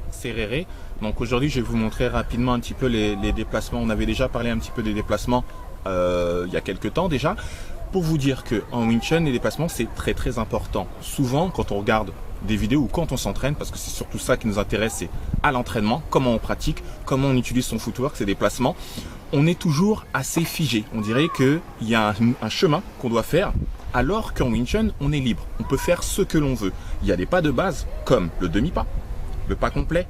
C'est Réré. Donc aujourd'hui je vais vous montrer rapidement un petit peu les déplacements. On avait déjà parlé un petit peu des déplacements il y a quelques temps déjà. Pour vous dire qu'en Wing Chun, les déplacements c'est très important. Souvent quand on regarde des vidéos ou quand on s'entraîne, parce que c'est surtout ça qui nous intéresse, c'est à l'entraînement, comment on pratique, comment on utilise son footwork, ses déplacements, on est toujours assez figé. On dirait qu'il y a un chemin qu'on doit faire, alors qu'en Wing Chun on est libre. On peut faire ce que l'on veut. Il y a des pas de base comme le demi-pas, le pas complet,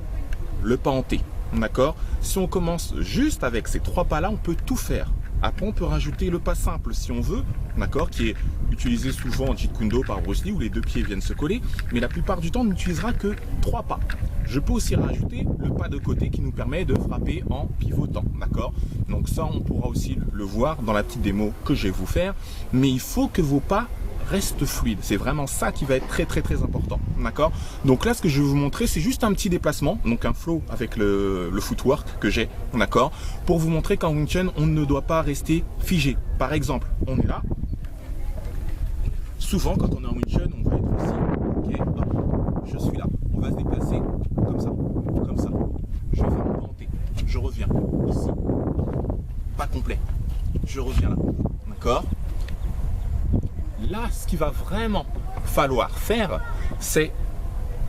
le pas en T, d'accord? Si on commence juste avec ces trois pas-là, on peut tout faire. Après, on peut rajouter le pas simple si on veut, d'accord? Qui est utilisé souvent en Jeet Kune Do par Bruce Lee, où les deux pieds viennent se coller, mais la plupart du temps, on n'utilisera que trois pas. Je peux aussi rajouter le pas de côté qui nous permet de frapper en pivotant, d'accord? Donc ça, on pourra aussi le voir dans la petite démo que je vais vous faire, mais il faut que vos pas reste fluide. C'est vraiment ça qui va être très important, d'accord? Donc là, ce que je vais vous montrer, c'est juste un petit déplacement, donc un flow avec le footwork que j'ai, d'accord? Pour vous montrer qu'en Wing Chun, on ne doit pas rester figé. Par exemple, on est là. Souvent, quand on est en Wing Chun, on va être ici. Ok, hop, je suis là. On va se déplacer comme ça, comme ça. Je vais faire mon pas en T. Je reviens ici. Pas complet. Je reviens là, d'accord? Là, ce qu'il va vraiment falloir faire, c'est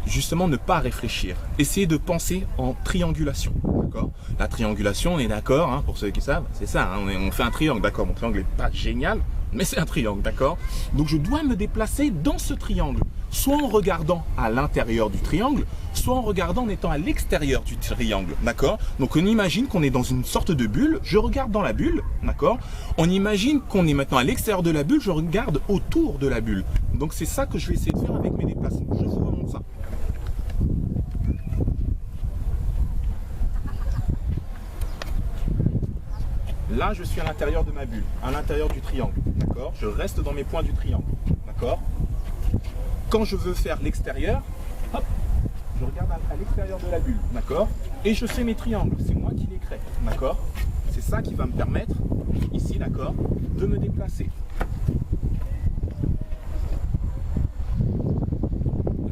justement ne pas réfléchir. Essayer de penser en triangulation, d'accord? La triangulation, on est d'accord, hein, pour ceux qui savent, c'est ça, hein, on fait un triangle, d'accord? Mon triangle n'est pas génial, mais c'est un triangle, d'accord? Donc je dois me déplacer dans ce triangle, soit en regardant à l'intérieur du triangle, soit en regardant en étant à l'extérieur du triangle, d'accord? Donc on imagine qu'on est dans une sorte de bulle, je regarde dans la bulle, d'accord? On imagine qu'on est maintenant à l'extérieur de la bulle, je regarde autour de la bulle. Donc c'est ça que je vais essayer de faire avec mes déplacements. Je vous remonte ça. Là, je suis à l'intérieur de ma bulle, à l'intérieur du triangle, d'accord? Je reste dans mes points du triangle, d'accord? Quand je veux faire l'extérieur, hop, je regarde à l'extérieur de la bulle, d'accord? Et je fais mes triangles, c'est moi qui les crée, d'accord? C'est ça qui va me permettre, ici, d'accord, de me déplacer.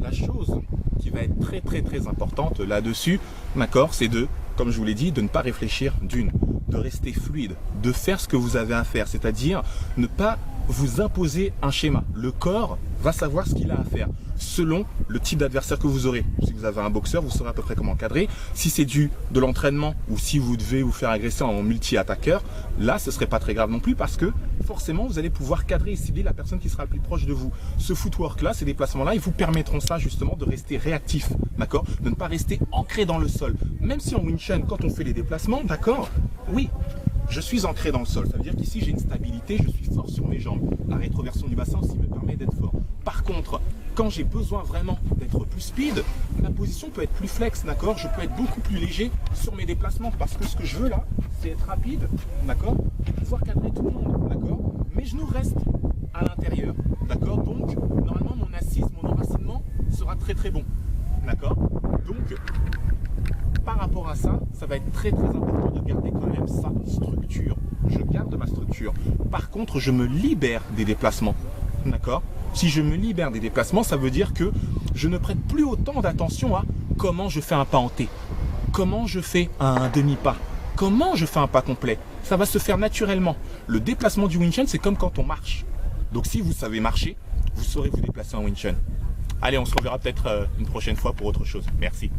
La chose qui va être très importante là-dessus, d'accord, c'est de, comme je vous l'ai dit, de ne pas réfléchir de rester fluide, de faire ce que vous avez à faire, c'est-à-dire ne pas vous imposer un schéma. Le corps va savoir ce qu'il a à faire selon le type d'adversaire que vous aurez. Si vous avez un boxeur, vous saurez à peu près comment cadrer. Si c'est de l'entraînement ou si vous devez vous faire agresser en multi-attaqueur, là, ce serait pas très grave non plus parce que forcément, vous allez pouvoir cadrer et cibler la personne qui sera le plus proche de vous. Ce footwork-là, ces déplacements-là, ils vous permettront ça justement de rester réactif, d'accord? De ne pas rester ancré dans le sol. Même si en Wing Chun, quand on fait les déplacements, d'accord? Oui, je suis ancré dans le sol. Ça veut dire qu'ici, j'ai une stabilité, je suis fort sur mes jambes. La rétroversion du bassin aussi me permet d'être fort. Par contre, quand j'ai besoin vraiment d'être plus speed, ma position peut être plus flex, d'accord? Je peux être beaucoup plus léger sur mes déplacements parce que ce que je veux là, c'est être rapide, d'accord? Pouvoir cadrer tout le monde, d'accord? Mes genoux restent à l'intérieur, d'accord? Donc, normalement, mon assise, mon enracinement sera très bon, d'accord? Donc, par rapport à ça, ça va être très important de garder quand même sa structure. Je garde ma structure. Par contre, je me libère des déplacements, d'accord? Si je me libère des déplacements, ça veut dire que je ne prête plus autant d'attention à comment je fais un pas en T, comment je fais un demi-pas, comment je fais un pas complet. Ça va se faire naturellement. Le déplacement du Wing Chun, c'est comme quand on marche. Donc si vous savez marcher, vous saurez vous déplacer en Wing Chun. Allez, on se reverra peut-être une prochaine fois pour autre chose. Merci.